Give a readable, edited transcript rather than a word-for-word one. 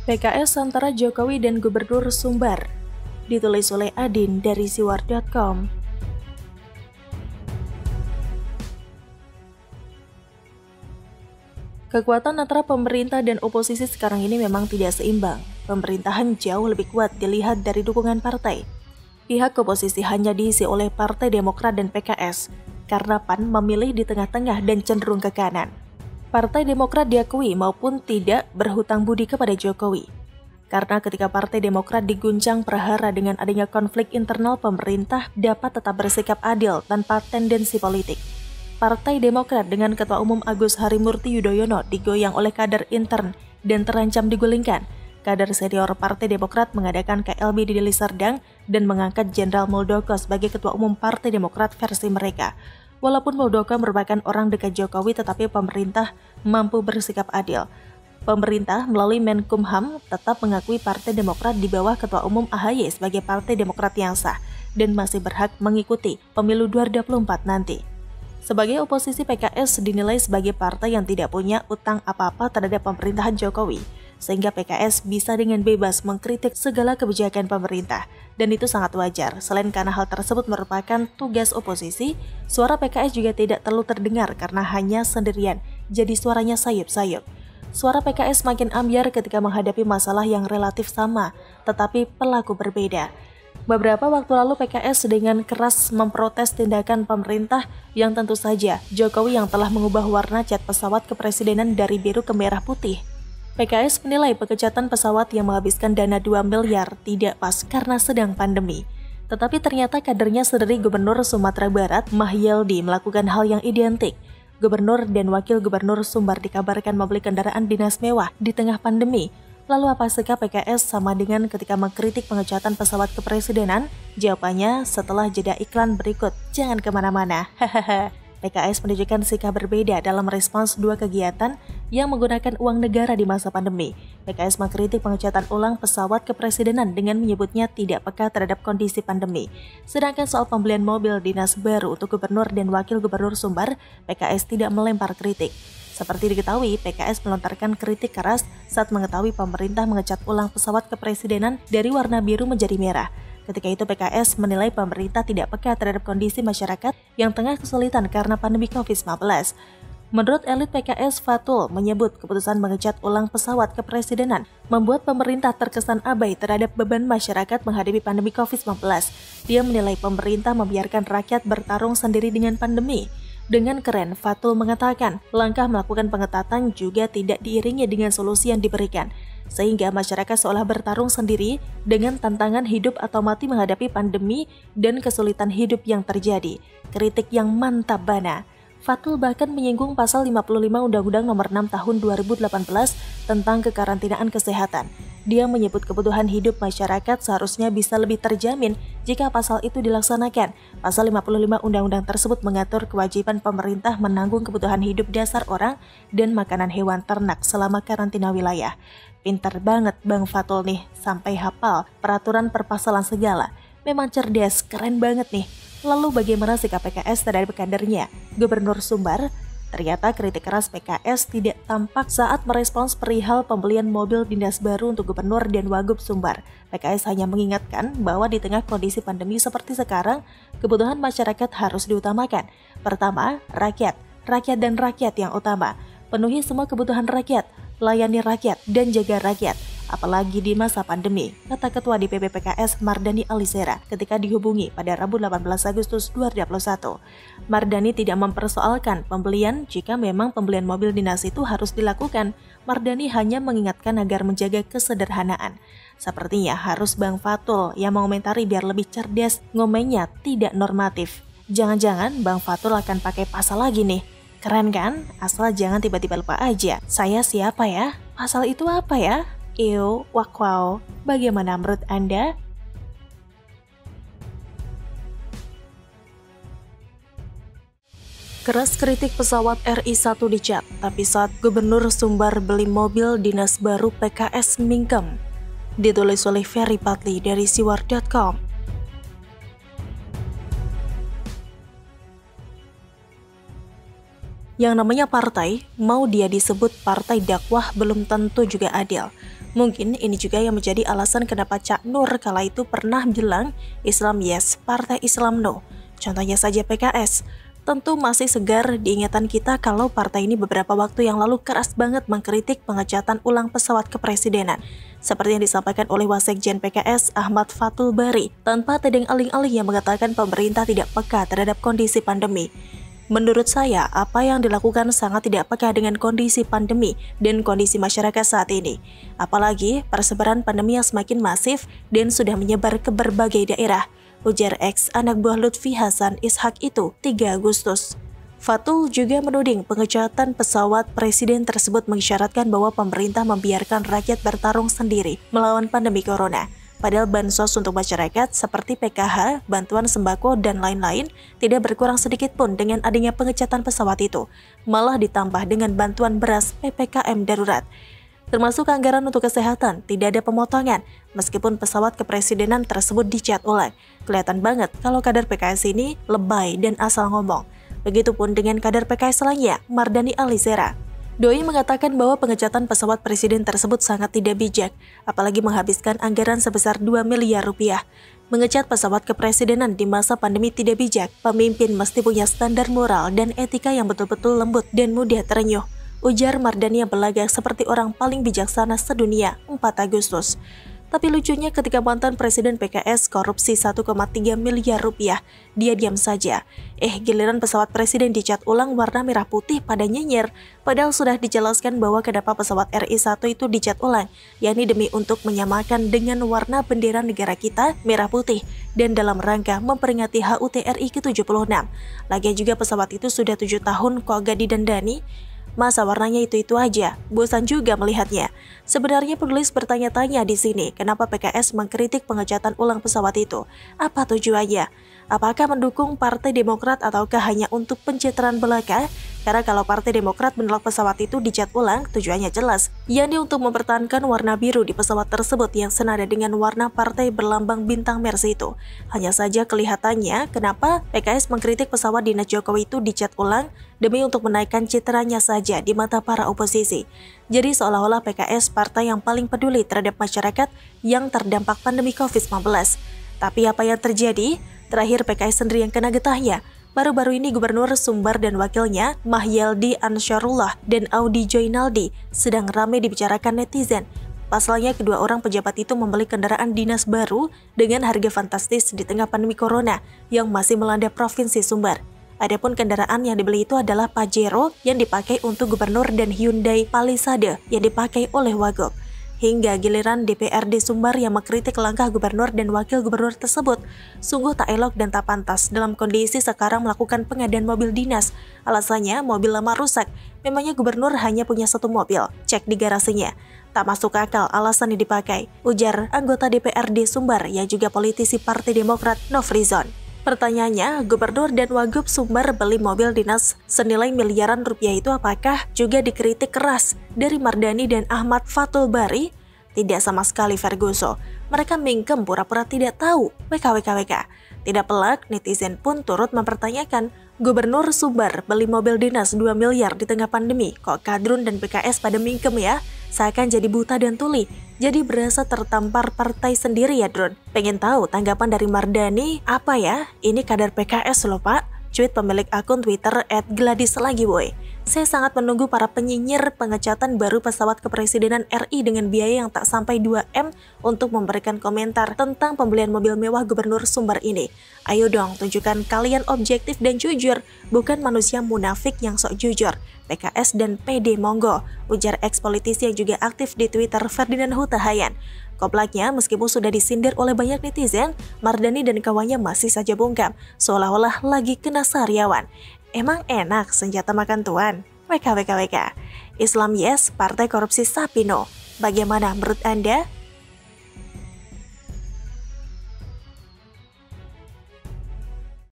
PKS antara Jokowi dan Gubernur Sumbar. Ditulis oleh Adin dari siwar.com. Kekuatan antara pemerintah dan oposisi sekarang ini memang tidak seimbang. Pemerintahan jauh lebih kuat dilihat dari dukungan partai. Pihak oposisi hanya diisi oleh Partai Demokrat dan PKS, karena PAN memilih di tengah-tengah dan cenderung ke kanan. Partai Demokrat diakui maupun tidak berhutang budi kepada Jokowi. Karena ketika Partai Demokrat diguncang prahara dengan adanya konflik internal, pemerintah dapat tetap bersikap adil tanpa tendensi politik. Partai Demokrat dengan Ketua Umum Agus Harimurti Yudhoyono digoyang oleh kader intern dan terancam digulingkan. Kader senior Partai Demokrat mengadakan KLB di Deli Serdang dan mengangkat Jenderal Muldoko sebagai Ketua Umum Partai Demokrat versi mereka. Walaupun Muldoko merupakan orang dekat Jokowi, tetapi pemerintah mampu bersikap adil. Pemerintah melalui Menkumham tetap mengakui Partai Demokrat di bawah Ketua Umum AHY sebagai Partai Demokrat yang sah dan masih berhak mengikuti pemilu 2024 nanti. Sebagai oposisi, PKS dinilai sebagai partai yang tidak punya utang apa-apa terhadap pemerintahan Jokowi, sehingga PKS bisa dengan bebas mengkritik segala kebijakan pemerintah, dan itu sangat wajar. Selain karena hal tersebut merupakan tugas oposisi, suara PKS juga tidak terlalu terdengar karena hanya sendirian, jadi suaranya sayup-sayup. Suara PKS makin ambyar ketika menghadapi masalah yang relatif sama, tetapi pelaku berbeda. Beberapa waktu lalu PKS dengan keras memprotes tindakan pemerintah yang tentu saja Jokowi yang telah mengubah warna cat pesawat kepresidenan dari biru ke merah putih. PKS menilai pengecatan pesawat yang menghabiskan dana 2 miliar tidak pas karena sedang pandemi. Tetapi ternyata kadernya sendiri Gubernur Sumatera Barat, Mahyeldi, melakukan hal yang identik. Gubernur dan Wakil Gubernur Sumbar dikabarkan membeli kendaraan dinas mewah di tengah pandemi. Lalu apa sikap PKS sama dengan ketika mengkritik pengecatan pesawat kepresidenan? Jawabannya setelah jeda iklan berikut. Jangan kemana-mana. Hahaha. PKS menunjukkan sikap berbeda dalam respons dua kegiatan yang menggunakan uang negara di masa pandemi. PKS mengkritik pengecatan ulang pesawat kepresidenan dengan menyebutnya tidak peka terhadap kondisi pandemi. Sedangkan soal pembelian mobil dinas baru untuk Gubernur dan Wakil Gubernur Sumbar, PKS tidak melempar kritik. Seperti diketahui, PKS melontarkan kritik keras saat mengetahui pemerintah mengecat ulang pesawat kepresidenan dari warna biru menjadi merah. Ketika itu PKS menilai pemerintah tidak peka terhadap kondisi masyarakat yang tengah kesulitan karena pandemi COVID-19. Menurut elit PKS, Fatul menyebut keputusan mengecat ulang pesawat kepresidenan membuat pemerintah terkesan abai terhadap beban masyarakat menghadapi pandemi COVID-19. Dia menilai pemerintah membiarkan rakyat bertarung sendiri dengan pandemi. Dengan keren, Fatul mengatakan langkah melakukan pengetatan juga tidak diiringi dengan solusi yang diberikan, sehingga masyarakat seolah bertarung sendiri dengan tantangan hidup atau mati menghadapi pandemi dan kesulitan hidup yang terjadi. Kritik yang mantap bana. Fatul bahkan menyinggung pasal 55 Undang-Undang Nomor 6 Tahun 2018 tentang kekarantinaan kesehatan. Dia menyebut kebutuhan hidup masyarakat seharusnya bisa lebih terjamin jika pasal itu dilaksanakan. Pasal 55 Undang-Undang tersebut mengatur kewajiban pemerintah menanggung kebutuhan hidup dasar orang dan makanan hewan ternak selama karantina wilayah. Pintar banget Bang Fatul nih, sampai hafal peraturan perpasalan segala. Memang cerdas, keren banget nih. Lalu bagaimana sikap PKS terhadap kadernya, Gubernur Sumbar? Ternyata kritik keras PKS tidak tampak saat merespons perihal pembelian mobil dinas baru untuk Gubernur dan Wagub Sumbar. PKS hanya mengingatkan bahwa di tengah kondisi pandemi seperti sekarang, kebutuhan masyarakat harus diutamakan. Pertama, rakyat dan rakyat yang utama. Penuhi semua kebutuhan rakyat, layani rakyat, dan jaga rakyat. Apalagi di masa pandemi, kata Ketua DPP PKS Mardani Alisera ketika dihubungi pada Rabu 18 Agustus 2021. Mardani tidak mempersoalkan pembelian jika memang pembelian mobil dinas itu harus dilakukan. Mardani hanya mengingatkan agar menjaga kesederhanaan. Sepertinya harus Bang Fatul yang mengomentari biar lebih cerdas, ngomennya tidak normatif. Jangan-jangan Bang Fatul akan pakai pasal lagi nih. Keren kan? Asal jangan tiba-tiba lupa aja. Saya siapa ya? Pasal itu apa ya? Ew, wow. Bagaimana menurut Anda? Keras kritik pesawat RI-1 dicat, tapi saat Gubernur Sumbar beli mobil dinas baru PKS mingkem. Ditulis oleh Ferry Patli dari siwar.com. Yang namanya partai, mau dia disebut partai dakwah belum tentu juga adil. Mungkin ini juga yang menjadi alasan kenapa Cak Nur kala itu pernah bilang Islam yes, Partai Islam no. Contohnya saja PKS. Tentu masih segar di ingatan kita kalau partai ini beberapa waktu yang lalu keras banget mengkritik pengecatan ulang pesawat kepresidenan. Seperti yang disampaikan oleh Wasekjen PKS Ahmad Fathul Bari, tanpa tedeng aling-aling yang mengatakan pemerintah tidak peka terhadap kondisi pandemi. Menurut saya, apa yang dilakukan sangat tidak peka dengan kondisi pandemi dan kondisi masyarakat saat ini. Apalagi persebaran pandemi yang semakin masif dan sudah menyebar ke berbagai daerah. Ujar ex anak buah Lutfi Hasan Ishak itu 3 Agustus. Fathul juga menuding pengecatan pesawat presiden tersebut mengisyaratkan bahwa pemerintah membiarkan rakyat bertarung sendiri melawan pandemi corona. Padahal bansos untuk masyarakat seperti PKH, bantuan sembako, dan lain-lain tidak berkurang sedikit pun dengan adanya pengecatan pesawat itu. Malah ditambah dengan bantuan beras PPKM darurat. Termasuk anggaran untuk kesehatan, tidak ada pemotongan, meskipun pesawat kepresidenan tersebut dicat ulang. Kelihatan banget kalau kader PKS ini lebay dan asal ngomong. Begitupun dengan kader PKS lainnya, Mardani Alisera. Doi mengatakan bahwa pengecatan pesawat presiden tersebut sangat tidak bijak, apalagi menghabiskan anggaran sebesar 2 miliar rupiah. Mengecat pesawat kepresidenan di masa pandemi tidak bijak, pemimpin mesti punya standar moral dan etika yang betul-betul lembut dan mudah terenyuh. Ujar Mardani yang berlagak seperti orang paling bijaksana sedunia, 4 Agustus. Tapi lucunya ketika mantan Presiden PKS korupsi 1,3 miliar rupiah, dia diam saja. Giliran pesawat presiden dicat ulang warna merah putih pada nyinyir, padahal sudah dijelaskan bahwa kenapa pesawat RI-1 itu dicat ulang, yakni demi untuk menyamakan dengan warna bendera negara kita, merah putih, dan dalam rangka memperingati HUT RI ke-76. Lagian juga pesawat itu sudah 7 tahun kok gak didandani. Masa warnanya itu-itu aja, bosan juga melihatnya. Sebenarnya penulis bertanya-tanya di sini, kenapa PKS mengkritik pengecatan ulang pesawat itu? Apa tujuannya? Apakah mendukung Partai Demokrat ataukah hanya untuk pencitraan belaka? Karena kalau Partai Demokrat menolak pesawat itu dicat ulang, tujuannya jelas, yakni untuk mempertahankan warna biru di pesawat tersebut yang senada dengan warna partai berlambang bintang Mercy itu. Hanya saja kelihatannya kenapa PKS mengkritik pesawat dinas Jokowi itu dicat ulang demi untuk menaikkan citranya saja di mata para oposisi. Jadi seolah-olah PKS partai yang paling peduli terhadap masyarakat yang terdampak pandemi COVID-19. Tapi apa yang terjadi? Terakhir PKS sendiri yang kena getahnya. Baru-baru ini Gubernur Sumbar dan wakilnya, Mahyaldi Ansyarullah dan Audi Joinaldi, sedang ramai dibicarakan netizen. Pasalnya kedua orang pejabat itu membeli kendaraan dinas baru dengan harga fantastis di tengah pandemi corona yang masih melanda Provinsi Sumbar. Adapun kendaraan yang dibeli itu adalah Pajero yang dipakai untuk Gubernur dan Hyundai Palisade yang dipakai oleh Wagub. Hingga giliran DPRD Sumbar yang mengkritik langkah gubernur dan wakil gubernur tersebut. Sungguh tak elok dan tak pantas dalam kondisi sekarang melakukan pengadaan mobil dinas. Alasannya mobil lama rusak. Memangnya gubernur hanya punya 1 mobil, cek di garasinya. Tak masuk akal alasan yang dipakai, ujar anggota DPRD Sumbar yang juga politisi Partai Demokrat Nofrizon. Pertanyaannya, Gubernur dan Wagub Sumbar beli mobil dinas senilai miliaran rupiah itu apakah juga dikritik keras dari Mardani dan Ahmad Fathul Bari? Tidak sama sekali Ferguso. Mereka mingkem pura-pura tidak tahu. WKWKWK. Tidak pelak, netizen pun turut mempertanyakan, Gubernur Sumbar beli mobil dinas 2 miliar di tengah pandemi, kok Kadrun dan PKS pada mingkem ya? Seakan jadi buta dan tuli, jadi berasa tertampar partai sendiri ya Drun. Pengen tahu tanggapan dari Mardani apa ya? Ini kader PKS loh Pak. Cuit pemilik akun Twitter @gladislagiboy. Saya sangat menunggu para penyinyir pengecatan baru pesawat kepresidenan RI dengan biaya yang tak sampai 2M untuk memberikan komentar tentang pembelian mobil mewah Gubernur Sumbar ini. Ayo dong, tunjukkan kalian objektif dan jujur, bukan manusia munafik yang sok jujur. PKS dan PD monggo, ujar ex-politisi yang juga aktif di Twitter Ferdinand Huta Hayan. Koplaknya, meskipun sudah disindir oleh banyak netizen, Mardani dan kawannya masih saja bungkam, seolah-olah lagi kena sariawan. Emang enak senjata makan tuan? WKWKWK. Islam yes, partai korupsi sapi no. Bagaimana menurut Anda?